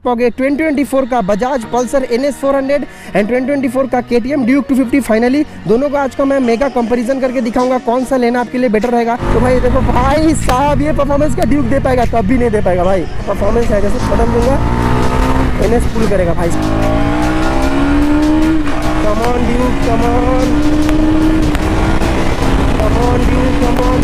पाओगे 2024 का Bajaj Pulsar NS 400 and 2024 का KTM ड्यूक 250 फाइनली दोनों का आज का मैं मेगा कंपैरिजन करके दिखाऊंगा कौन सा लेना आपके लिए बेटर रहेगा। तो भाई देखो भाई साहब, ये परफॉर्मेंस का ड्यूक दे पाएगा कभी नहीं दे पाएगा भाई। परफॉर्मेंस है जैसे खत्म दूंगा NS पुल करेगा भाई। Come on Duke, come on Duke, come on.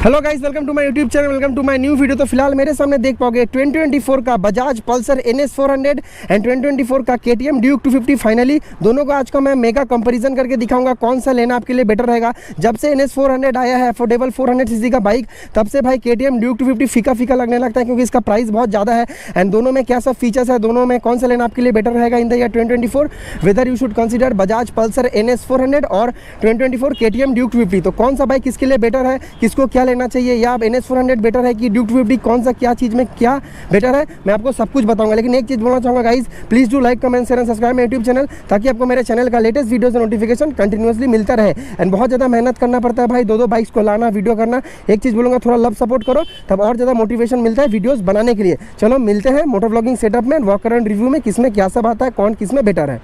Hello guys, welcome to my YouTube channel, welcome to my new video. तो फिलहाल मेरे सामने देख पाओगे 2024 का बजाज पल्सर NS 400 एंड 2024 का KTM ड्यूक 250 फाइनली दोनों का आज का मैं मेगा कंपैरिजन करके दिखाऊंगा कौन सा लेना आपके लिए बेटर रहेगा। जब से NS 400 आया है अफोर्डेबल 400 सीसी का बाइक, तब से भाई KTM ड्यूक 250 फीका फीका लगने लगता है क्योंकि इसका प्राइस बहुत ज़्यादा है। एंड दोनों में क्या सब फीचर्स है, दोनों में कौन सा लेना आपके लिए बेटर रहेगा in the year 2024, whether you should consider Bajaj Pulsar NS 400 और 2024 KTM ड्यूक 250। तो कौन सा बाइक किसके लिए बेटर है, किसको क्या लेना चाहिए, या आप NS 400 बेटर है कि ड्यूक 250, कौन सा क्या चीज़ में क्या बेटर है, मैं आपको सब कुछ बताऊंगा। लेकिन एक चीज़ बोलना चाहूँगा guys, please do like, comment, share and subscribe मेरे यूट्यूब चैनल, ताकि आपको मेरे चैनल का लेटेस्ट वीडियोस नोटिफिकेशन कंटिन्यूअसली मिलता रहे। एंड बहुत ज़्यादा मेहनत करना पड़ता है भाई, दो बाइक्स को लाना, वीडियो करना। एक चीज़ बोलूँगा, थोड़ा लव सपोर्ट करो, तब और ज़्यादा मोटिवेशन मिलता है वीडियोज़ बनाने के लिए। चलो मिलते हैं मोटर व्लॉगिंग सेटअप में, वॉक अराउंड रिव्यू में, किसमें क्या सब आता है, कौन किस में बेटर है।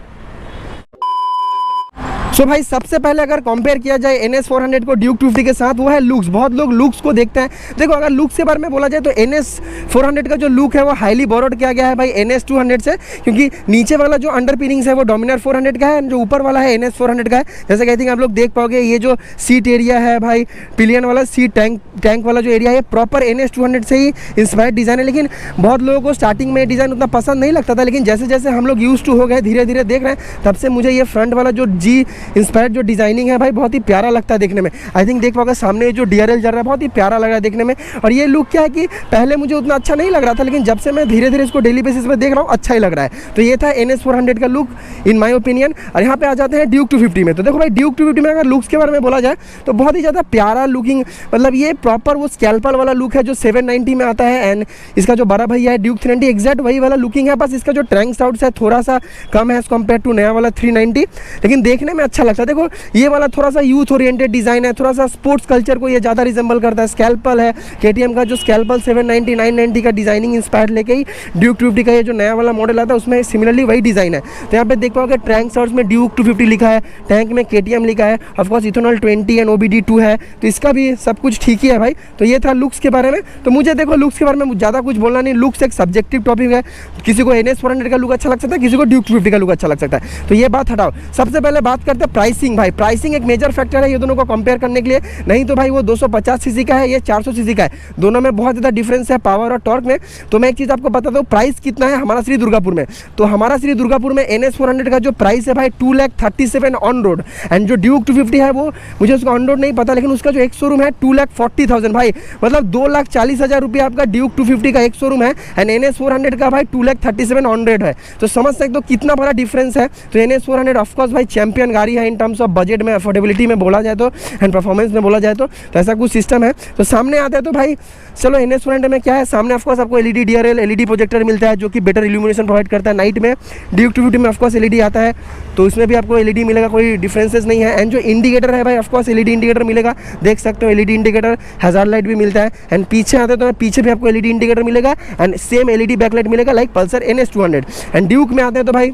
तो भाई सबसे पहले अगर कंपेयर किया जाए NS 400 को ड्यूक 250 के साथ, वो है लुक्स। बहुत लोग लुक्स को देखते हैं। देखो अगर लुक्स के बारे में बोला जाए तो NS 400 का जो लुक है वो हाईली बोरोड किया गया है भाई NS 200 से, क्योंकि नीचे वाला जो अंडर पिनिंग्स है वो डोमिनार 400 का है, जो ऊपर वाला है NS 400 का है। जैसे कि आई थिंक आप लोग देख पाओगे, ये जो सीट एरिया है भाई, पिलियन वाला सीट टैंक वाला जो एरिया है, प्रॉपर NS 200 से ही इंस्पायर्ड डिज़ाइन है। लेकिन बहुत लोगों को स्टार्टिंग में डिज़ाइन उतना पसंद नहीं लगता था, लेकिन जैसे जैसे हम लोग यूज टू हो गए, धीरे धीरे देख रहे हैं, तब से मुझे ये फ्रंट वाला जो G इंस्पायर्ड जो डिजाइनिंग है भाई बहुत ही प्यारा लगता है देखने में। आई थिंक देख पाओगे सामने जो DRL चल रहा है, बहुत ही प्यारा लग रहा है देखने में। और ये लुक क्या है कि पहले मुझे उतना अच्छा नहीं लग रहा था, लेकिन जब से मैं धीरे धीरे इसको डेली बेसिस पे देख रहा हूँ, अच्छा ही लग रहा है। तो ये था NS 400 का लुक इन माय ओपिनियन। और यहाँ पे आ जाते हैं ड्यूक 250 में। तो देखो भाई ड्यूक 250 में अगर लुक्स के बारे में बोला जाए तो बहुत ही ज़्यादा प्यारा लुकिंग, मतलब ये प्रॉपर वो स्कैल्पल वाला लुक है जो 790 में आता है। एंड इसका जो बड़ा भैया है ड्यूक 390, एग्जैक्ट वही वाला लुकिंग है, बस इसका जो ट्रैंक साउंड है थोड़ा सा कम है एज कम्पेयर टू नया वाला 390, लेकिन देखने में अच्छा लगता है। देखो ये वाला थोड़ा सा यूथ ओरिएंटेड डिज़ाइन है, थोड़ा सा स्पोर्ट्स कल्चर को ये ज़्यादा रिजेंबल करता है। स्कैल्पल है KTM का, जो स्कैल्पल 790 990 का डिज़ाइनिंग इंस्पायर लेके ही ड्यूक 250 का ये जो नया वाला मॉडल आता है उसमें सिमिलरली वही डिज़ाइन है। तो यहाँ पे देख पाओगे ट्रैंक साउंड्स में ड्यूक 250 लिखा है, टैंक में KTM लिखा है, ऑफकोर्स इथेनॉल 20 एंड OBD2 है, तो इसका भी सब कुछ ठीक ही है भाई। तो ये था लुक्स के बारे में। तो मुझे देखो लुक्स के बारे में ज़्यादा कुछ बोलना नहीं, लुक्स एक सब्जेक्टिव टॉपिक है। किसी को NS 400 का लुक अच्छा लग सकता है, किसी को ड्यूक 250 का लुक अच्छा लग सकता है। तो ये बात हटाओ, सबसे पहले बात करते हैं प्राइसिंग। भाई प्राइसिंग एक मेजर फैक्टर है ये दोनों को कंपेयर करने के लिए। नहीं तो भाई वो 250 सीसी का है, ये 400 सीसी का है, दोनों में बहुत ज़्यादा डिफरेंस है पावर और टॉर्क में। तो मैं एक चीज़ आपको बता दूँ, प्राइस कितना है हमारा श्री दुर्गापुर में। तो हमारा श्री दुर्गापुर में NS 400 का जो प्राइस है भाई 2,37,000 ऑन रोड। एंड जो ड्यूक 250 है वो मुझे उसका ऑन रोड नहीं पता, लेकिन उसका जो एक शोरूम है 2,40,000 भाई, मतलब 2,40,000 रुपये आपका ड्यूक 250 का एक शोरूम है। एंड NS 400 का भाई 2,37,000 ऑन रोड है। तो समझ सकते हो कितना बड़ा डिफरेंस है। तो NS 400 ऑफकोर्स भाई चैंपियन गाड़ी है इन टर्म्स ऑफ बजट में, अफोर्डेबिलिटी में बोला जाए तो, एंड परफॉर्मेंस में बोला जाए तो ऐसा कुछ सिस्टम है। तो सामने आते हैं तो भाई चलो NS 400 में क्या है, सामने ऑफकोर्स आपको LED DRL LED प्रोजेक्टर मिलता है जो कि बेटर इल्यूमिनेशन प्रोवाइड करता है नाइट में। ड्यूक 250 में ऑफकोर्स LED आता है, तो इसमें भी आपको LED मिलेगा, कोई डिफरेंसेस नहीं है। एंड जो इंडिकेटर है भाई ऑफकोर्स LED इंडिकेटर मिलेगा, देख सकते हो LED इंडिकेटर, हैजार्ड लाइट भी मिलता है। एंड पीछे आते तो पीछे भी आपको LED इंडिकेटर मिलेगा एंड सेम LED बैकलाइट मिलेगा like Pulsar NS 200। And Duke में आते हैं तो भाई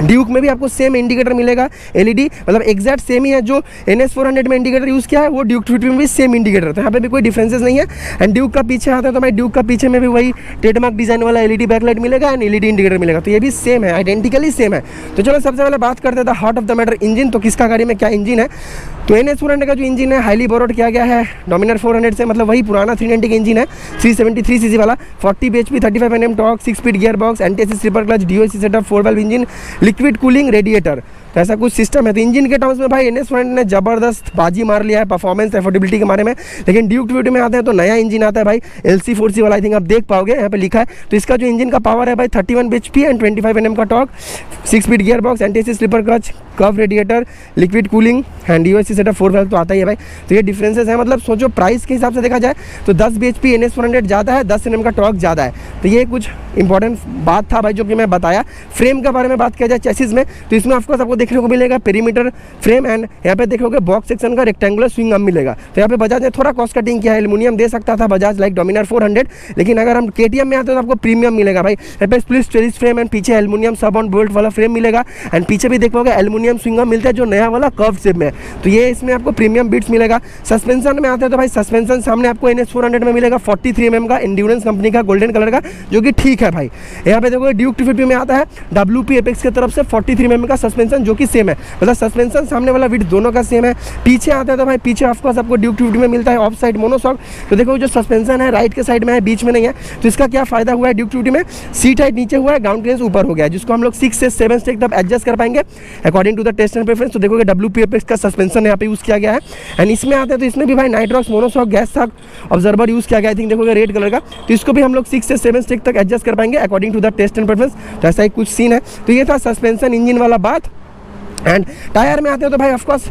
ड्यूक में भी आपको सेम इंडिकेटर मिलेगा LED, मतलब एग्जैक्ट सेम ही है। जो NS 400 में इंडिकेटर यूज़ किया है वो ड्यूक 250 में भी सेम इंडिकेटर, तो यहाँ पे भी कोई डिफरेंसेस नहीं है। एंड ड्यूक का पीछे आता है तो भाई ड्यूक का पीछे में भी वही ट्रेडमार्क डिजाइन वाला LED बैकलाइट मिलेगा एंड LED इंडिकेटर मिलेगा, तो ये भी सेम है, आइडेंटिकली सेम है। तो चलो सबसे पहले बात करते हैं heart of the matter, engine. तो किसका गाड़ी में क्या इंजन है। तो NS 400 का जो इंजन है हाईली बोरोड किया गया है डोमिनार 400 से, मतलब वही पुराना 390 का इंजन है, 373 सीसी वाला, 40 bhp, 35 Nm torque, 6 speed gear box, anti slipper clutch, DOC setup, 4 valve engine, liquid cooling radiator, तो ऐसा कुछ सिस्टम है। तो इंजन के टर्म्स में भाई NS 400 ने जबरदस्त बाजी मार लिया है परफॉर्मेंस एफोर्डेबिलिटी के बारे में। लेकिन ड्यूक 250 में आते हैं तो नया इंजन आता है भाई LC4C वाला, आई थिंक आप देख पाओगे यहाँ पे लिखा है। तो इसका जो इंजन का पावर है भाई 31 bhp एंड 25 Nm का torque, 6 speed gear box, anti slipper clutch, curve radiator, liquid cooling and USC setup 4 valve तो आता ही है भाई। तो ये डिफरेंसेस है, मतलब सोचो प्राइस के हिसाब से देखा जाए तो 10 bhp NS400 ज़्यादा है, 10 Nm का टॉर्क ज़्यादा है। तो ये कुछ इंपॉर्टेंट बात था भाई जो कि मैं बताया। फ्रेम के बारे में बात किया जाए चेसिस में, तो इसमें ऑफकोर्स आपको देखने को मिलेगा पेरीमीटर फ्रेम एंड यहाँ पे देखोगे बॉक्स सेक्शन का रेक्टेंगुलर स्विंग आर्म मिलेगा। तो यहाँ पे बजाज ने थोड़ा कॉस्ट कटिंग किया है, एल्युमिनियम दे सकता था बजाज लाइक डोमिनार 400, लेकिन अगर हम KTM में आते हैं तो आपको प्रीमियम मिलेगा भाई। यहाँ पे स्प्लिट स्टेरिस फ्रेम एंड पीछे एल्युमिनियम सब ऑन बोल्ट वाला फ्रेम मिलेगा एंड पीछे भी देखोगे एल्युमिनियम स्विंग आर्म मिलता है जो नया वाला कर्व शेप में। तो ये इसमें आपको प्रीमियम बिट्स मिलेगा। सस्पेंशन में आते हैं तो भाई सस्पेंशन सामने आपको NS400 में मिलेगा 43 mm का एंड्योरेंस कंपनी का गोल्डन कलर का, जो कि ठीक है भाई। यहाँ पे देखो ड्यूक 250 में आता है WP एपेक्स की तरफ से 43 mm का सस्पेंशन जो कि सेम है, मतलब सस्पेंशन सामने वाला विड्थ दोनों का सेम है। पीछे आता है तो भाई पीछे ऑफकोर्स आपको ड्यूक 250 में मिलता है ऑफ साइड मोनोशॉक। तो देखो जो सस्पेंशन है राइट के साइड में है, बीच में नहीं है। तो इसका क्या फायदा हुआ है ड्यूक 250 में, सीट हाइट नीचे हुआ है, ग्राउंड क्लियरेंस ऊपर हो गया है, जिसको हम लोग 6 से 7 स्टेक तक एडजस्ट कर पाएंगे according to the taste and preference. तो देखोगे WP एपेक्स का सस्पेंशन यहाँ पे यूज़ किया गया है एंड इसमें आते हैं तो इसमें भी भाई Nitrox monoshock gas shock observer use किया गया है, आई थिंक देखोगे रेड कलर का। तो इसको भी हम लोग 6 से 7 स्टेक तक एडजस्ट कर पाएंगे according to the taste and preference. तो ऐसा ही कुछ सीन है। तो ये था सस्पेंशन इंजन वाला बात। एंड टायर में आते हो तो भाई ऑफकोर्स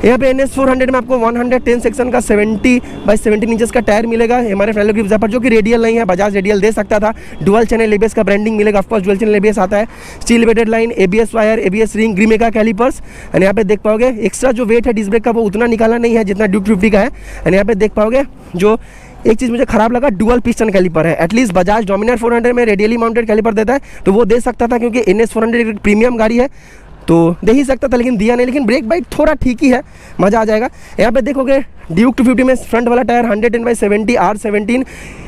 यहाँ पे NS400 में आपको 110 सेक्शन का 70/17 इंचेस का टायर मिलेगा MRF एलो ग्रिप ज़ैपर, जो कि रेडियल नहीं है, बजाज रेडियल दे सकता था। डुअल चैनल ABS का ब्रांडिंग मिलेगा, ऑफकोर्स डुअल चैनल ABS आता है। Steel weighted line, ABS wire, ABS ring, Grimeca calipers and यहाँ पे देख पाओगे एक्स्ट्रा जो वेट है डिस्क ब्रेक का वो उतना निकाला नहीं है जितना ड्यूक 250 का है। एंड यहाँ पे देख पाओगे जो एक चीज़ मुझे खराब लगा, डुअल पिस्टन कैलिपर है। एटलीस्ट बजाज डोमिनार 400 में रेडियली माउंटेड कैलिपर देता है तो वो दे सकता था, क्योंकि NS400 एक प्रीमियम गाड़ी है तो दे ही सकता था, लेकिन दिया नहीं। लेकिन ब्रेक बाइट थोड़ा ठीक ही है, मज़ा आ जाएगा। यहाँ पे देखोगे ड्यूक 250 में फ्रंट वाला tyre 110/70 R17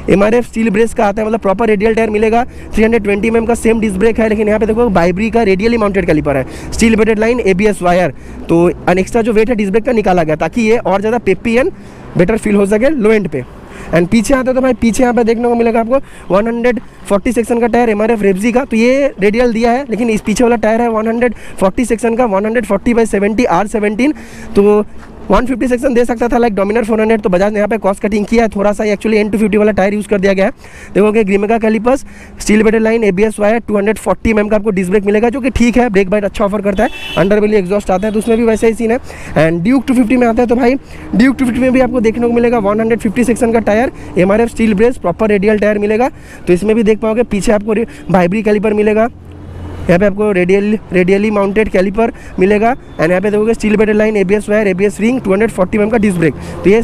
MRF steel brace का आता है, मतलब प्रॉपर रेडियल टायर मिलेगा। 320 mm का सेम डिस्क ब्रेक है, लेकिन यहाँ पे देखो बाइब्री का रेडियली माउंटेड कैलिपर है। Steel weighted line, ABS wire, तो एक्स्ट्रा जो वेट है डिस्क ब्रेक का निकाला गया ताकि ये और ज़्यादा पेपी एंड बेटर फील हो सके लो एंड पे। एंड पीछे आते तो भाई पीछे यहाँ पे देखने को मिलेगा आपको 140 सेक्शन का टायर MRF रेब्जी का। तो ये रेडियल दिया है, लेकिन इस पीछे वाला टायर है 140 सेक्शन का 140/70 R17, तो 150 सेक्शन दे सकता था लाइक डोमिनार 400। तो बजाज ने यहाँ पे कॉस्ट कटिंग किया है थोड़ा सा, एक्चुअली N250 वाला टायर यूज़ कर दिया गया है। देखोगे Grimeca calipers, steel weighted line, ABS wire, 240 mm का आपको डिस्क ब्रेक मिलेगा, जो कि ठीक है, ब्रेक बाइट अच्छा ऑफर करता है। अंडरबेली एग्जॉस्ट आता है तो उसमें भी वैसे ही सीन है। एंड ड्यूक 250 में आता है तो भाई ड्यूक 250 में भी आपको देखने को मिलेगा 150 सेक्शन का tyre, MRF steel brace, proper radial tyre मिलेगा। तो इसमें भी देख पाओगे पीछे आपको बाइब्री कैलिपर मिलेगा, यहाँ पे आपको रेडियली माउंटेड कैलिपर मिलेगा एंड यहाँ पे देखोगे steel weighted line, ABS wire, ABS ring, 240 mm का डिस्क ब्रेक। तो ये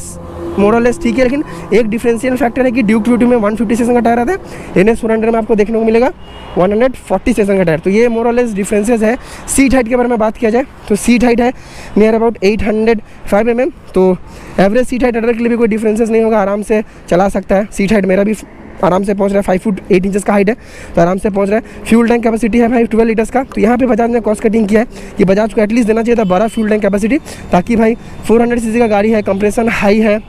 मोरलेस ठीक है, लेकिन एक डिफरेंशियल फैक्टर है कि ड्यूक 250 में 150 सेक्शन का टायर आता है, NS400 में आपको देखने को मिलेगा 140 सेक्शन का टायर। तो ये मोरलेस डिफरेंसेस है। सीट हाइट के बारे में बात किया जाए तो सीट हाइट है नियर अबाउट 805 mm, तो एवरेज सीट हाइट अडर के लिए भी कोई डिफरेंसेस नहीं होगा, आराम से चला सकता है। सीट हाइट मेरा भी आराम से पहुंच रहा है, 5 फुट 8 इंचेस का हाइट है तो आराम से पहुंच रहा है। फ्यूल टैंक कैपेसिटी है भाई 12 लीटर्स का। तो यहाँ पे बजाज ने कॉस्ट कटिंग किया है कि बजाज को एटलीस्ट देना चाहिए था बड़ा फ्यूल टैंक कैपेसिटी, ताकि भाई 400 cc का गाड़ी है, कंप्रेशन हाई है,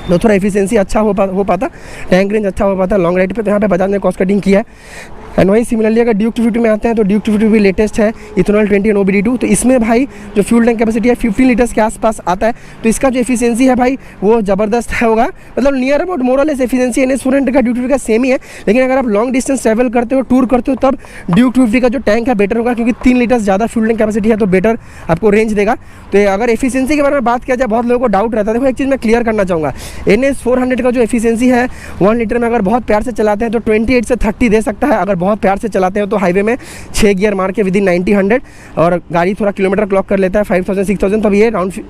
तो थोड़ा एफिशिएंसी अच्छा हो पाता, टैंक रेंज अच्छा हो पाता लॉन्ग राइड पे। तो यहाँ पे बजाज ने कॉस्ट कटिंग किया है। एंड वही सिमिलरली अगर ड्यूक 250 में आते हैं तो ड्यूक 250 भी लेटेस्ट है, इथेनॉल 20 और OBD2। तो इसमें भाई जो फ्यूल टैंक कैपेसिटी है 50 लीटर्स के आसपास आता है, तो इसका जो एफिशिएंसी है भाई वो ज़बरदस्त है होगा, मतलब नियर अबाउट मोरलेस एफिशिएंसी NS400 का ड्यूक 250 का सेम ही है। लेकिन अगर आप लॉन्ग डिस्टेंस ट्रैवल करते हो, टूर करते हो, तब ड्यूक 250 का जो टैंक है बेटर होगा, क्योंकि 3 लीटर्स ज़्यादा फ्यूल टैंक कैपेसिटी है तो बेटर आपको रेंज देगा। तो अगर एफिशिएंसी के बारे में बात किया जाए, बहुत लोगों को डाउट रहता है। देखो एक चीज़ मैं क्लियर करना चाहूँगा, NS400 का जो एफिशिएंसी है 1 लीटर में अगर बहुत प्यार से चलाते हैं तो 28 से 30 दे सकता है। अगर बहुत प्यार से चलाते हैं तो हाईवे में 6 गियर मार के विदिन 90-100, और गाड़ी थोड़ा किलोमीटर क्लॉक कर लेता है 5000-6000, तब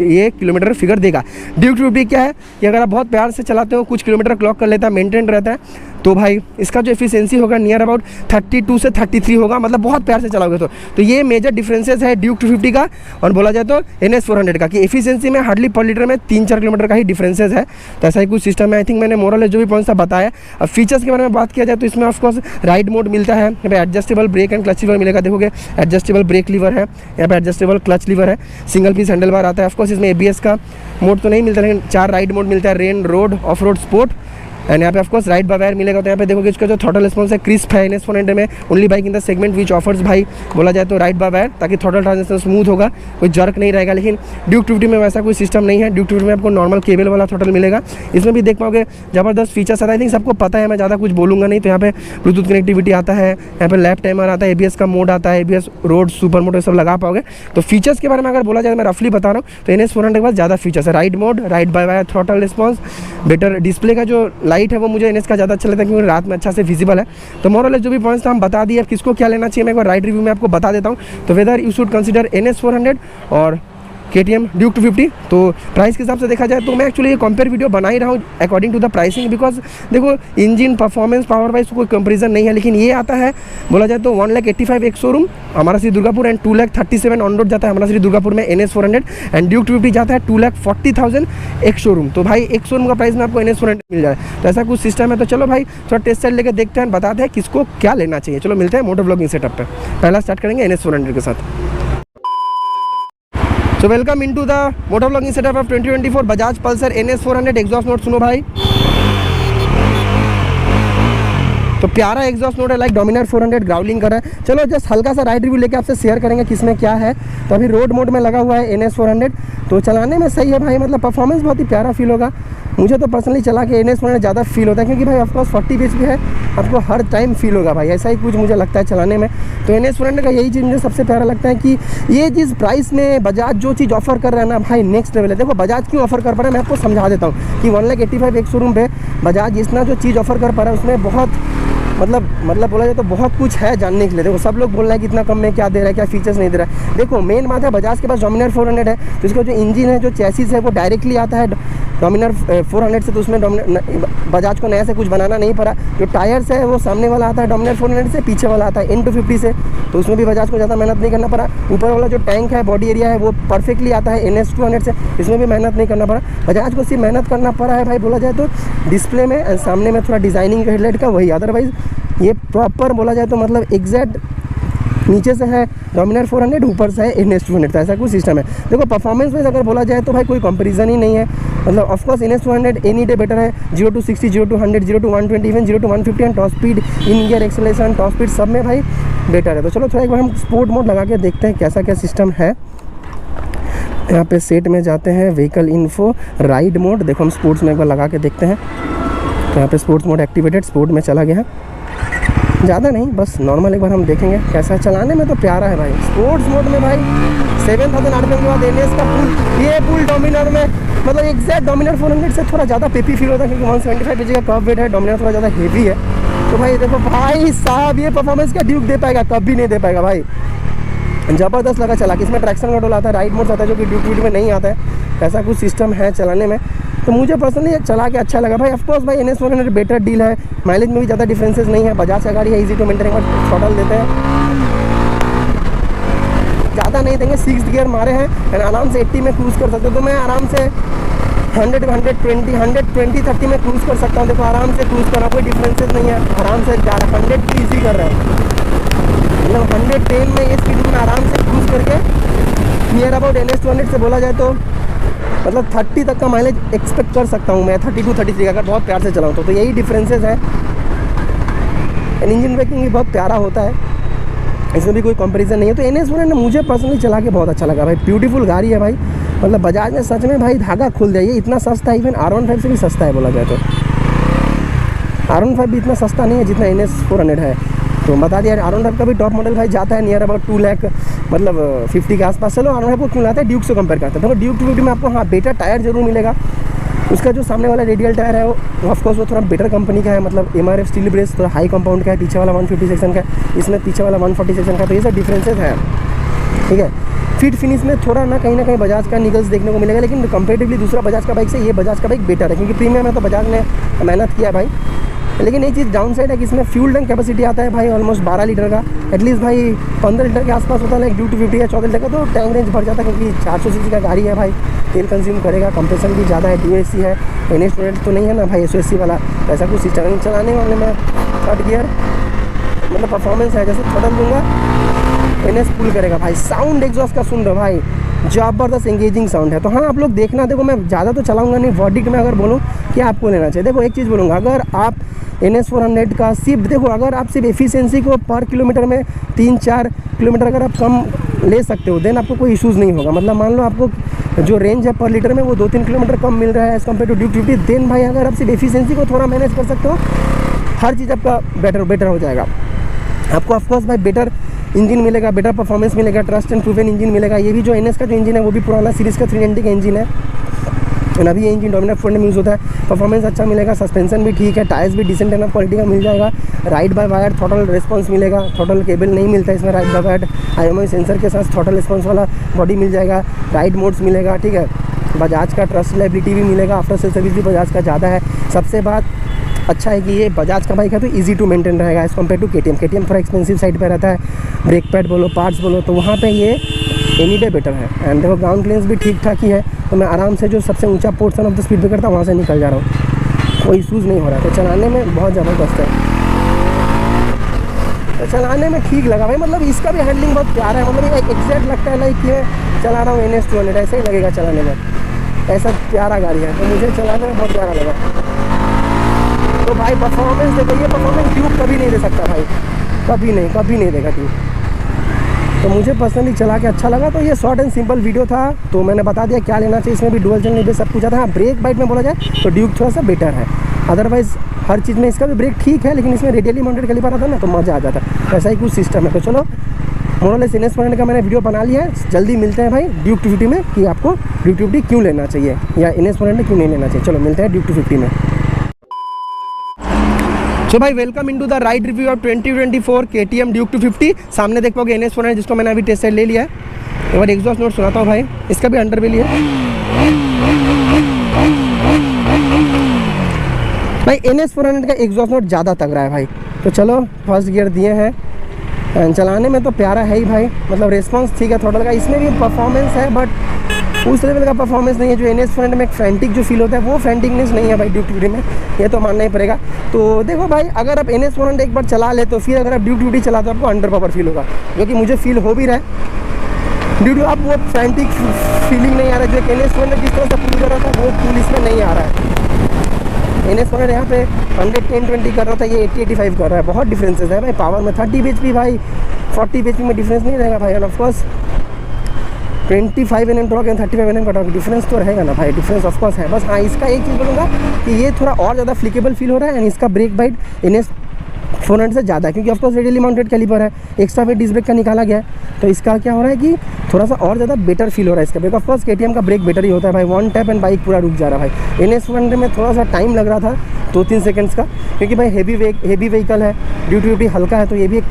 ये किलोमीटर फिगर देगा। ड्यूक 250 क्या है कि अगर आप बहुत प्यार से चलाते हो, कुछ किलोमीटर क्लॉक कर लेता है, मेंटेन रहता है, तो भाई इसका जो एफिशिएंसी होगा नियर अबाउट 32 से 33 होगा, मतलब बहुत प्यार से चलाओगे तो ये मेजर डिफरेंसेस है ड्यूक 250 का और बोला जाए तो NS400 का, कि एफिशिएंसी में हार्डली पर लीटर में 3-4 किलोमीटर का ही डिफरेंसेस है। तो ऐसा ही कुछ सिस्टम है। आई थिंक मैंने मोरल जो भी पॉइंट्स बताया। अब फीचर्स के बारे में बात किया जाए तो इसमें ऑफकोर्स राइड मोड मिलता है, यहाँ पे adjustable brake and clutch lever मिलेगा। देखोगे एडजस्टेबल ब्रेक लीवर है, यहाँ पे एडजस्टेबल क्लच लीवर है, सिंगल पीस हैंडल बार आता है। ऑफकोर्स इसमें ABS का मोड तो नहीं मिलता, लेकिन 4 राइड मोड मिलता है, rain, road, of road, sport and यहाँ पे ऑफकोर्स राइट बाय वायर मिलेगा। तो यहाँ पे देखोगे इसका जो थ्रॉटल रिस्पॉन्स है क्रिस्प है NS400 में, only bike in the segment which offers भाई बोला जाए तो राइट बाय वायर, ताकि थ्रॉटल ट्रांजिशन स्मूथ होगा, कोई जर्क नहीं रहेगा। लेकिन ड्यूक 250 में वैसा कोई सिस्टम नहीं है। ड्यूक 250 में आपको नॉर्मल केबल वाला थ्रॉटल मिलेगा। इसमें भी देख पाओगे ज़बरदस्त फीचर्स आता है, आई थिंक सबको पता है, मैं ज़्यादा कुछ बोलूँगा नहीं। तो यहाँ पे ब्लूटूथ कनेक्टिविटी आता है, यहाँ पे लैप टाइमर आता है, ABS का मोड आता है, ABS रोड सुपर मोड सब लगा पाओगे। तो फीचर्स के बारे में अगर बोला जाए, मैं रफली बता रहा हूँ तो NS400 के पास ज़्यादा फीचर्स है। Ride mode, ride by wire, throttle response, better display का जो लाइट है वो मुझे NS का ज़्यादा अच्छा लगता है क्योंकि रात में अच्छा से विजिबल है। तो मोरलेस जो भी पॉइंट्स हम बता दिए, किसको क्या लेना चाहिए मैं एक बार राइड रिव्यू में आपको बता देता हूँ। तो whether you should consider NS400 और KTM ड्यूक 250। तो प्राइस के हिसाब से देखा जाए तो मैं एक्चुअली ये कंपेयर वीडियो बना ही रहा हूँ according to the pricing, because देखो इंजन परफॉर्मेंस पावर वाइज कोई कंपैरिजन नहीं है। लेकिन ये आता है बोला जाए तो 1,85,000 एक शोरूम हमारा Shri Durgapur and 2,37,000 on road जाता है हमारा श्री दुर्गापुर में NS400, एंड ड्यूक 250 जाता है 2,40,000 एक शोरूम। तो भाई एक शोरूम का प्राइस में आपको NS400 मिल जाए, तो ऐसा कुछ सिस्टम है। तो चलो भाई थोड़ा टेस्ट साइड लेकर देखते हैं, बताते हैं किसको क्या लेना चाहिए। चलो मिलते हैं मोटो व्लॉगिंग सेटअप पे। पहला स्टार्ट करेंगे NS400 के साथ। So welcome into the motor vlogging setup of 2024 Bajaj Pulsar NS400 exhaust note. सुनो भाई, तो प्यारा एग्जॉस्ट नोट है, लाइक डोमिनार 400 ग्राउलिंग कर रहा है। चलो जस्ट हल्का सा राइड रिव्यू लेके आपसे शेयर करेंगे किसमें क्या है। तो अभी रोड मोड में लगा हुआ है NS400, तो चलाने में सही है भाई, मतलब परफॉर्मेंस बहुत ही प्यारा फील होगा। मुझे तो पर्सनली चला के NS400 ज़्यादा फील होता है क्योंकि भाई ऑफकोर्स 40 bhp है, आपको हर टाइम फील होगा भाई, ऐसा ही कुछ मुझे लगता है चलाने में। तो NS400 का यही चीज़ मुझे सबसे प्यारा लगता है कि ये जिस प्राइस में बजाज जो चीज़ ऑफर कर रहा है ना भाई, नेक्स्ट लेवल है। देखो बजाज क्यों ऑफर कर पा रहा है मैं आपको समझा देता हूँ कि 1,85,000 एक शोरूम पे बजाज जितना जो चीज़ ऑफर कर पा रहा है उसमें बहुत मतलब बोला जाए तो बहुत कुछ है जानने के लिए। देखो सब लोग बोल रहे हैं कि इतना कम में क्या दे रहा है, क्या फीचर्स नहीं दे रहा है। देखो मेन बात है बजाज के पास डोमिनार 400 है, तो इसका जो इंजन है, जो चैसिस है वो डायरेक्टली आता है डोमिनार 400 से, तो उसमें बजाज को नया से कुछ बनाना नहीं पड़ा। जो टायर्स है वो सामने वाला आता है डोमिनार 400 से, पीछे वाला आता है N250 से, तो उसमें भी बजाज को ज़्यादा मेहनत नहीं करना पड़ा। ऊपर वाला जो टैंक है, बॉडी एरिया है, वो परफेक्टली आता है NS200 से, इसमें भी मेहनत नहीं करना पड़ा। बजाज को सिर्फ मेहनत करना पड़ा है भाई बोला जाए तो डिस्प्ले में एंड सामने में थोड़ा डिज़ाइनिंग हेडलाइट का, वही। अदरवाइज ये प्रॉपर बोला जाए तो मतलब एग्जैक्ट नीचे से है डोमिनार 400, ऊपर से है NS200, तो ऐसा कुछ सिस्टम है। देखो परफॉर्मेंस में अगर बोला जाए तो भाई कोई कंपैरिजन ही नहीं है, मतलब of course NS200 any day better है। 0 to 60, 0 to 100, 0 to 120, even 0 to 150 and top speed, in gear acceleration, top speed सब में भाई बेटर है। तो चलो थोड़ा एक बार हम स्पोर्ट मोड लगा के देखते हैं कैसा क्या सिस्टम है। यहाँ पे सेट में जाते हैं, व्हीकल इन्फो, राइड मोड। देखो हम स्पोर्ट्स में एक बार लगा के देखते हैं। तो यहाँ पे स्पोर्ट्स मोड एक्टिवेटेड, स्पोर्ट में चला गया है, ज़्यादा नहीं बस नॉर्मल एक बार हम देखेंगे कैसा है। चलाने में तो प्यारा है भाई। स्पोर्ट्स मोड में भाई 7000 RPM के बाद NS का पुल डोमिनार में मतलब एग्जैक्ट डोमिनार 400 से थोड़ा ज़्यादा पेपी फील होता है क्योंकि 175 kg का कर्व वेट है, डोमिनार थोड़ा ज़्यादा हेवी है। तो भाई देखो भाई साहब ये परफॉर्मेंस का ड्यूक दे पाएगा, कभी नहीं दे पाएगा भाई। ज़बरदस्त लगा चला के। इसमें ट्रैक्शन कंट्रोल आता है, राइड मोड आता है जो कि ड्यूक वीडियो में नहीं आता है, ऐसा कुछ सिस्टम है चलाने में। तो मुझे पर्सनली चला के अच्छा लगा भाई। ऑफकोर्स भाई NS400 बेटर डील है, माइलेज में भी ज़्यादा डिफरेंसेस नहीं है। बजाज का गाड़ी है, इजी टू मेंटेन, थ्रॉटल देते हैं, ज़्यादा नहीं देंगे। 6 गियर मारे हैं एंड आराम से 80 में क्रूज़ कर सकते हो। तो मैं आराम से 120, 30 में क्रूज़ कर सकता हूँ। देखो आराम से क्रूज़ करना, कोई डिफरेंसेस नहीं है, आराम से 100 की ईजी कर रहा है, मतलब 110 में ये स्पीड में आराम से क्रूज़ करके नियर अबाउट NS200 से बोला जाए तो मतलब 30 तक का माइलेज एक्सपेक्ट कर सकता हूँ मैं, 32, 33 का, अगर बहुत प्यार से चलाऊँ तो यही डिफरेंसेस है। एंड इंजन ब्रेकिंग भी बहुत प्यारा होता है, इसमें भी कोई कंपैरिजन नहीं है। तो NS400 मुझे पर्सनली चला के बहुत अच्छा लगा भाई। ब्यूटीफुल गाड़ी है भाई, मतलब बजाज ने सच में भाई धागा खुल दिया। ये इतना सस्ता है, इवन R15 से भी सस्ता है बोला जाए तो। R15 भी इतना सस्ता नहीं है जितना NS400 है। तो बता दिया R15 का भी टॉप मॉडल भाई जाता है नियर अबाउट 2 लाख मतलब 50 के आसपास। चलो R15 को क्यों लाता है, ड्यूक से कंपेयर करते हैं। तो ड्यूक 250 में आपको हाँ बेटर टायर जरूर मिलेगा। उसका जो सामने वाला रेडियल टायर है वो ऑफकोर्स वो थोड़ा बेटर कंपनी का है, मतलब MRF स्टील ब्रेस थोड़ा हाई कंपाउंड का है। पीछे वाला 150 सेक्शन का है, इसमें पीछे वाला 140 सेक्शन का है। तो ये सब डिफरेंसेस हैं, ठीक है। फिट फिनिश में थोड़ा ना कहीं बजाज का निगल्स देखने को मिलेगा, लेकिन कंपेरेटिवली दूसरा बजाज का बाइक से ये बजाज का बाइक बेटर है क्योंकि प्रीमियम है, तो बजाज ने मेहनत किया भाई। लेकिन एक चीज़ डाउन साइड है कि इसमें फ्यूल टैंक कैपेसिटी आता है भाई ऑलमोस्ट 12 लीटर का, एटलीस्ट भाई 15 लीटर के आसपास होता है। लाइक ड्यूक 250 या 14 लीटर का तो टैंक रेंज बढ़ जाता है क्योंकि 400 सीसी का गाड़ी है भाई, तेल कंज्यूम करेगा। कंप्रेसर भी ज़्यादा है, DOAC है, NS200 तो नहीं है ना भाई SOSC वाला, तो ऐसा कुछ सिस्टम चलाने वाले में 3rd गियर मतलब परफॉर्मेंस है। जैसे थ्रॉटल दूंगा NS पुल करेगा भाई। साउंड एग्जॉस्ट का सुन रहे हो भाई, ज़बरदस्त एंगेजिंग साउंड है। तो हाँ आप लोग देखना, देखो मैं ज़्यादा तो चलाऊंगा नहीं, वर्डिक्ट में अगर बोलूँ कि आपको लेना चाहिए, देखो एक चीज़ बोलूँगा, अगर आप NS 400 का सिर्फ देखो, अगर आप सिर्फ एफिशिएंसी को पर किलोमीटर में 3-4 किलोमीटर अगर आप कम ले सकते हो, देन आपको कोई इशूज़ नहीं होगा। मतलब मान लो आपको जो रेंज है पर लीटर में वो 2-3 किलोमीटर कम मिल रहा है एज़ कम्पेयर टू ड्यूक 50, देन भाई अगर आप सिर्फ एफिशिएंसी को थोड़ा मैनेज कर सकते हो, हर चीज़ आपका बेटर हो जाएगा। आपको ऑफकोर्स भाई बेटर इंजन मिलेगा, बेटर परफॉर्मेंस मिलेगा, ट्रस्ट एंड प्रूवन इंजन मिलेगा। ये भी जो NS का जो इंजन है वो भी पुराना सीरीज़ का 390 का इंजन है, और अभी ये इंजन डोमिनर फ्रंट में यूज़ होता है। परफॉर्मेंस अच्छा मिलेगा, सस्पेंशन भी ठीक है, टायर्स भी डिसेंट एनफ क्वालिटी का मिल जाएगा। Ride by wire throttle response मिलेगा, थ्रॉटल केबल नहीं मिलता है इसमें। Ride by wire IMI sensor के साथ थ्रॉटल रिस्पॉन्स वाला बॉडी मिल जाएगा, राइड मोड्स मिलेगा, ठीक है। बजाज का ट्रस्ट लाइबिलिटी भी मिलेगा, आफ्टर सेल सर्विस भी बजाज का ज़्यादा है। सबसे बात अच्छा है कि ये बजाज का बाइक है तो इजी टू मेंटेन रहेगा एज़ कम्पेयर टू KTM थोड़ा एक्सपेंसिव साइड पे रहता है, ब्रेक पैड बोलो, पार्ट्स बोलो, तो वहाँ पे ये एनी डे बेटर है। एंड देखो ग्राउंड क्लियरेंस भी ठीक ठाक ही है, तो मैं आराम से जो सबसे ऊंचा portion of the speed breaker था वहाँ से निकल जा रहा हूँ, कोई इशूज़ नहीं हो रहा है। तो चलाने में बहुत ज़बरदस्त है, तो चलाने में ठीक लगा भाई। मतलब इसका भी हैंडलिंग बहुत प्यारा है, मतलब एक एग्जैक्ट लगता है लाइक ये चला रहा हूँ NS 200, ऐसे ही लगेगा चलाने में, ऐसा प्यारा गाड़ी है, तो मुझे चलाने में बहुत प्यारा लगा। तो भाई परफॉर्मेंस देखो, ये परफॉर्मेंस ड्यूक कभी नहीं दे सकता भाई, कभी नहीं देगा ड्यूक। तो मुझे पर्सनली चला के अच्छा लगा। तो ये शॉर्ट एंड सिंपल वीडियो था, तो मैंने बता दिया क्या लेना चाहिए। इसमें भी डुअल चैनल पे सब पूछा था। हाँ ब्रेक बाइट में बोला जाए तो ड्यूक थोड़ा सा बेटर है, अदरवाइज़ हर चीज़ में इसका भी ब्रेक ठीक है, लेकिन इसमें रेडियली माउंटेड कैलिपर आता ना तो मज़ा आ जाता, ऐसा ही कुछ सिस्टम है। तो चलो मोरलेस NS 400 का मैंने वीडियो बना लिया है, जल्दी मिलते हैं भाई ड्यूक 250 में कि आपको ड्यूक 250 क्यों लेना चाहिए या NS 400 क्यों नहीं लेना चाहिए। चलो मिलते हैं ड्यूक 250 में। सो भाई welcome into the ride review of 2024 KTM Duke 250। सामने देख पाओगे NS 400 जिसको मैंने अभी टेस्ट साइड ले लिया है। एक बार एग्जॉस्ट नोट सुनाता हूँ भाई, इसका भी अंडर व्हील है भाई। NS 400 का एग्जॉस्ट नोट ज़्यादा तगड़ा है भाई। तो चलो फर्स्ट गियर दिए हैं, चलाने में तो प्यारा है ही भाई, मतलब रिस्पॉन्स ठीक है थ्रॉटल का। इसमें भी परफॉर्मेंस है बट उस लेवल का परफॉर्मेंस नहीं है जो NS 400 में एक फ्रैंटिक जो फील होता है, वो फ्रैंटिकनेस नहीं है भाई ड्यूक 250 में, ये तो मानना ही पड़ेगा। तो देखो भाई अगर आप NS 400 एक बार चला ले तो फिर अगर आप ड्यूक 250 चलाते हो आपको अंडर पावर फील होगा, जो कि मुझे फील हो भी रहा है। ड्यू टू आप वो फ्रैंटिक फीलिंग नहीं आ रहा है जो NS 400 जिस तरह से पुल कर रहा था वो पुल इसमें नहीं आ रहा है। NS 400 यहाँ पे 110-120 कर रहा था, ये 80-85 कर रहा है, बहुत डिफरेंसेस है भाई पावर में। 30 bhp भाई 40 bhp में डिफरेंस नहीं रहेगा भाई, और of course 25 Nm torque and 35 Nm का टॉर्क डिफरेंस तो रहेगा ना भाई, डिफरेंस ऑफकोर्स है। बस हाँ इसका एक चीज़ बोलूँगा कि ये थोड़ा और ज़्यादा फ्लिकेबल फील हो रहा है, एंड इसका ब्रेक बाइट NS 400 से ज़्यादा है, क्योंकि ऑफकोर्स रेडियली माउंटेड कैलिपर है, एक्स्ट्रा वेट डिस्क ब्रेक का निकाला गया है, तो इसका क्या हो रहा है कि थोड़ा सा और ज़्यादा बेटर फील हो रहा है इसका ब्रेक। ऑफकोर्स KTM का ब्रेक बेटर ही होता है भाई, वन टैप एंड बाइक पूरा रुक जा रहा है भाई। NS 400 में थोड़ा सा टाइम लग रहा था 2-3 सेकंड्स का, क्योंकि भाई हेवी व्हीकल है, ड्यूक 250 हल्का है, तो ये भी एक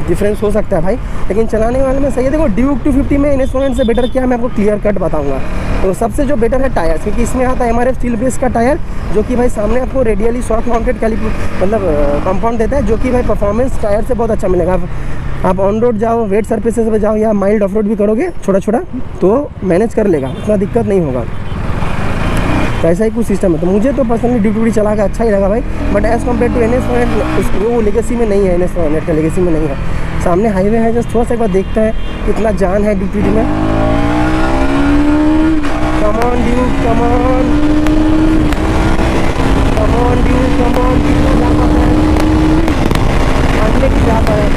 डिफरेंस हो सकता है भाई, लेकिन चलाने वाले में सही है। देखो ड्यूक 250 में NS 400 से बेटर क्या है मैं आपको क्लियर कट बताऊंगा। तो सबसे जो बेटर है टायर, क्योंकि इसमें आता है MRF स्टील बेस का टायर, जो कि भाई सामने आपको रेडियली शॉक माउंटेड मतलब कंपाउंड देता है, जो कि भाई परफॉर्मेंस टायर से बहुत अच्छा मिलेगा। आप ऑन रोड जाओ, वेट सरफेसेस पे जाओ या माइल्ड ऑफ रोड भी करोगे छोटा तो मैनेज कर लेगा, उतना दिक्कत नहीं होगा। तो ऐसा ही कुछ सिस्टम है। तो मुझे तो पर्सनली ड्यूक 250 चला के अच्छा ही लगा भाई, but as compare to NS 400 वो लेगेसी में नहीं है, NS 400 का लेगेसी में नहीं है। सामने हाईवे है, जस्ट थोड़ा सा एक बार देखते हैं कितना जान है ड्यूक 250 में। कम on Duke, come on Duke, come on, कितना जाता है की जाता है।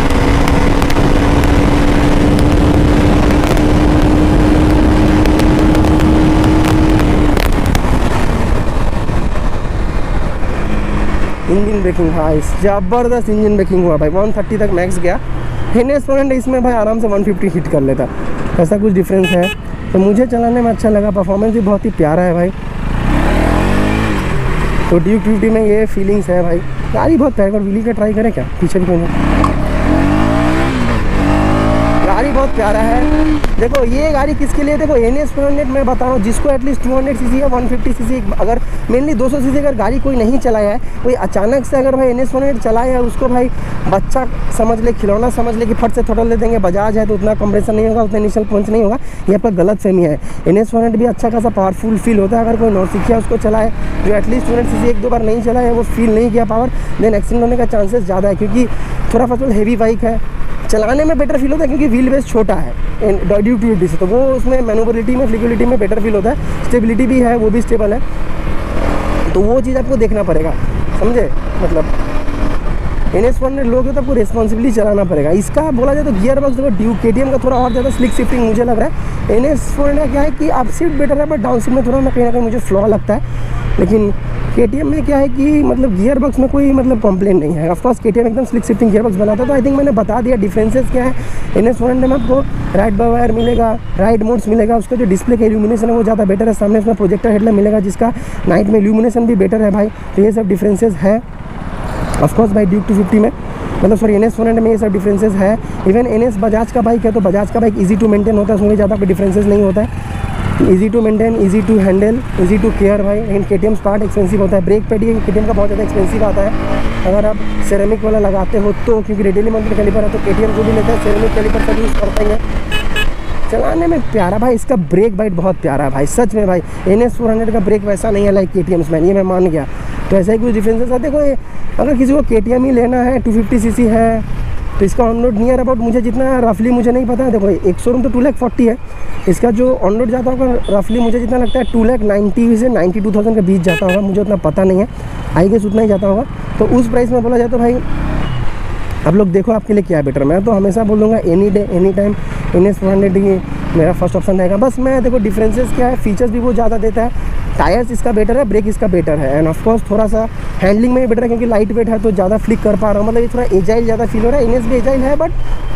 इंजन ब्रेकिंग भाई ज़बरदस्त इंजन ब्रेकिंग हुआ भाई, 130 तक मैक्स गया। NS 400 इसमें भाई आराम से 150 हिट कर लेता, ऐसा कुछ डिफरेंस है। तो मुझे चलाने में अच्छा लगा, परफॉर्मेंस भी बहुत ही प्यारा है भाई। तो ड्यूक 250 में ये फीलिंग्स है भाई। गाड़ी बहुत प्यारी, व्हीली का ट्राई करें क्या, पीछे भी क्यों नहीं, गाड़ी बहुत प्यारा है। देखो ये गाड़ी किसके लिए, देखो NS 400 मैं बता रहा हूँ जिसको एटलीस्ट 200 सीसी या 150 सीसी, अगर मेनली 200 सीसी अगर गाड़ी कोई नहीं चलाया है, कोई अचानक से अगर भाई NS 400 चलाया है, उसको भाई बच्चा समझ ले, खिलौना समझ ले कि फट से थ्रॉटल दे देंगे, बजाज है तो उतना कंप्रेसर नहीं होगा, उतना इनिशियल पंच नहीं होगा, ये आपका गलत फहमी है। NS 400 भी अच्छा खासा पावरफुल फील होता है, अगर कोई नौसिखिया उसको चलाए जो एटलीस्ट 200 सीसी 1-2 बार नहीं चलाया है, वो फील नहीं किया पावर, देन एक्सीडेंट होने का चांसेस ज़्यादा है, क्योंकि थोड़ा फसल हेवी बाइक है, चलाने में बेटर फील होता है क्योंकि व्हील बेस छोटा है ड्यूक 250 से, तो वो उसमें मैनोवरिटी में फ्लिक्सिबिलिटी में बेटर फील होता है। स्टेबिलिटी भी है, वो भी स्टेबल है, तो वो चीज़ आपको देखना पड़ेगा, समझे। मतलब NS400 लोगे तो आपको रिस्पॉन्सिबली चलाना पड़ेगा। इसका बोला जाए तो गियर बॉक्स देखो ड्यूक KTM का थोड़ा और ज़्यादा स्लिक शिफ्टिंग मुझे लग रहा है। NS400 क्या है कि अप शिफ्ट बेटर है, बट डाउन शिफ्ट में थोड़ा ना कहीं मुझे फ्लॉ लगता है। लेकिन KTM में क्या है कि मतलब गियर बॉक्स में कोई मतलब कंप्लेंट नहीं है। ऑफकोर्स KTM एकदम स्लिक शिफ्टिंग गियर बॉक्स बनाता है, तो आई थिंक मैंने बता दिया डिफरेंसेस क्या है। NS400 में आपको राइट बाय वायर मिलेगा, राइड मोड्स मिलेगा, उसका जो डिस्प्ले का इल्यूमिनेशन है वो ज़्यादा बेटर है, सामने उसमें प्रोजेक्टर हेडलाइट मिलेगा जिसका नाइट में इल्यूमिनेशन भी बेटर है भाई। तो ये सब डिफरेंसेस है ऑफकोर्स भाई ड्यूक 250 में, मतलब सॉरी NS400 में ये सब डिफरेंसेस है। इवन NS बजाज का बाइक है, तो बजाज का बाइक इजी टू मेंटेन होता है, उसमें ज़्यादा कोई डिफरेंसेस नहीं होता है। Easy to maintain, easy to handle, easy to care भाई। लेकिन KTM पार्ट एक्सपेंसिव होता है, ब्रेक पैड ये KTM का बहुत ज़्यादा एक्सपेंसिव आता है अगर आप सेरेमिक वाला लगाते हो तो, क्योंकि रेडियली माउंटेड कैलिपर है तो KTM जो भी लेता है सेरेमिक कैलिपर का यूज़ करते हैं। चलाने में प्यारा भाई, इसका ब्रेक बाइट बहुत प्यारा है भाई, सच में भाई। NS400 का ब्रेक वैसा नहीं है लाइक KTM में, ये मैं मान गया। तो ऐसा ही कुछ डिफरेंसेस है। देखो अगर किसी को KTM ही लेना है, 250cc है, तो इसका ऑन रोड नियर अबाउट मुझे जितना रफली मुझे नहीं पता है, देखो एक शोरूम तो 2,40,000 है, इसका जो ऑन रोड जाता होगा रफली मुझे जितना लगता है 2,90,000 से 92,000 के बीच जाता होगा, मुझे उतना पता नहीं है, आई गेस उतना ही जाता होगा। तो उस प्राइस में बोला जाए तो भाई आप लोग देखो आपके लिए क्या बेटर। मैं तो हमेशा बोलूँगा any day any time NS400 ही मेरा फर्स्ट ऑप्शन रहेगा। बस मैं देखो डिफरेंसेस क्या है, फीचर्स भी वो ज़्यादा देता है, टायर्स इसका बेटर है, ब्रेक इसका बेटर है, एंड ऑफकोर्स थोड़ा सा हैंडलिंग में भी बेटर है क्योंकि लाइट वेट है तो ज़्यादा फ्लिक कर पा रहा हूँ, मतलब ये थोड़ा एजाइल ज़्यादा फील हो रहा है। NS भी एजाइल है बट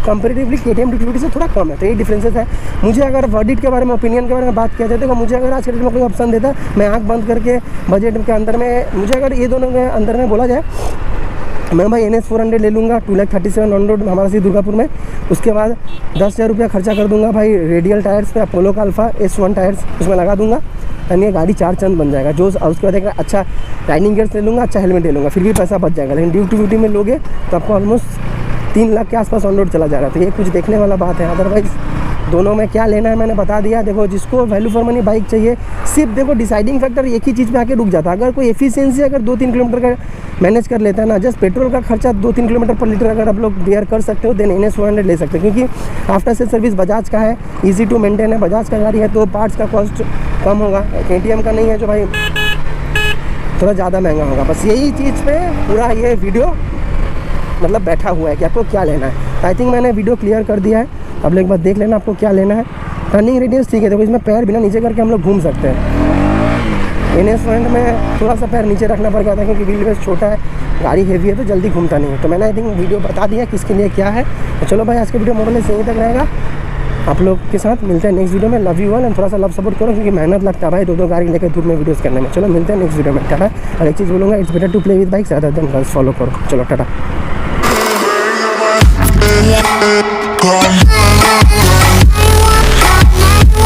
कंपेरेटिवली KTM 250 से थोड़ा कम है, तो ये डिफरेंसेस है। मुझे अगर वर्डिट के बारे में, ओपिनियन के बारे में बात किया जाए तो मुझे अगर आज के डेट में कोई ऑप्शन देता है, मैं आँख बंद करके बजट के अंदर में, मुझे अगर ये दोनों के अंदर में बोला जाए, मैं भाई NS400 ले लूँगा 2,37,000 ऑन रोड हमारा सी दुर्गापुर में। उसके बाद 10,000 रुपया खर्चा कर दूंगा भाई रेडियल टायर्स पे, अपोलो का अल्फा S1 टायर्स उसमें लगा दूंगा, यानी ये गाड़ी 4 चंद बन जाएगा। जो उसके बाद एक अच्छा राइडिंग गियर्स ले लूँगा, अच्छा हेलमेट ले लूँगा, फिर भी पैसा बच जाएगा। लेकिन ड्यूक 250 में लोगे तो आपको ऑलमोस्ट 3 लाख के आसपास ऑन रोड चला जाएगा, तो ये कुछ देखने वाला बात है। अदरवाइज़ दोनों में क्या लेना है मैंने बता दिया। देखो जिसको वैल्यू फॉर मनी बाइक चाहिए, सिर्फ देखो डिसाइडिंग फैक्टर एक ही चीज़ पे आके रुक जाता है। अगर कोई एफिशिएंसी अगर 2-3 किलोमीटर का मैनेज कर लेता है ना, जस्ट पेट्रोल का खर्चा 2-3 किलोमीटर पर लीटर अगर आप लोग बेयर कर सकते हो, देन NS400 ले सकते हो, क्योंकि आफ्टर सेल सर्विस बजाज का है, ईजी टू मेंटेन है, बजाज का गाड़ी है तो पार्ट्स का कॉस्ट कम होगा। KTM का नहीं है जो भाई थोड़ा ज़्यादा महंगा होगा। बस यही चीज़ पे पूरा ये वीडियो मतलब बैठा हुआ है कि आपको क्या लेना है। आई थिंक मैंने वीडियो क्लियर कर दिया है, अब एक बार देख लेना आपको क्या लेना है। रनिंग रेडियस ठीक है, देखो इसमें पैर बिना नीचे करके हम लोग घूम सकते हैं। NS400 में थोड़ा सा पैर नीचे रखना पड़ जाता है क्योंकि व्हील बेस छोटा है, गाड़ी हेवी है तो जल्दी घूमता नहीं है। तो मैंने आई थिंक वीडियो बता दिया किसके लिए क्या है। तो चलो भाई आज के वीडियो मॉडल से यहीं तक रहेगा, आप लोग के साथ मिलते हैं नेक्स्ट वीडियो में। लव यू ऑल एंड थोड़ा सा लव सपोर्ट करो क्योंकि मेहनत लगता है भाई 2-2 गाड़ी लेकर धूप में वीडियोस करने में। चलो मिलते हैं नेक्स्ट वीडियो में, टाटा। और एक चीज़ बोलूँगा, it's better to play with bikes other than girls, follow करो। चलो टाटा।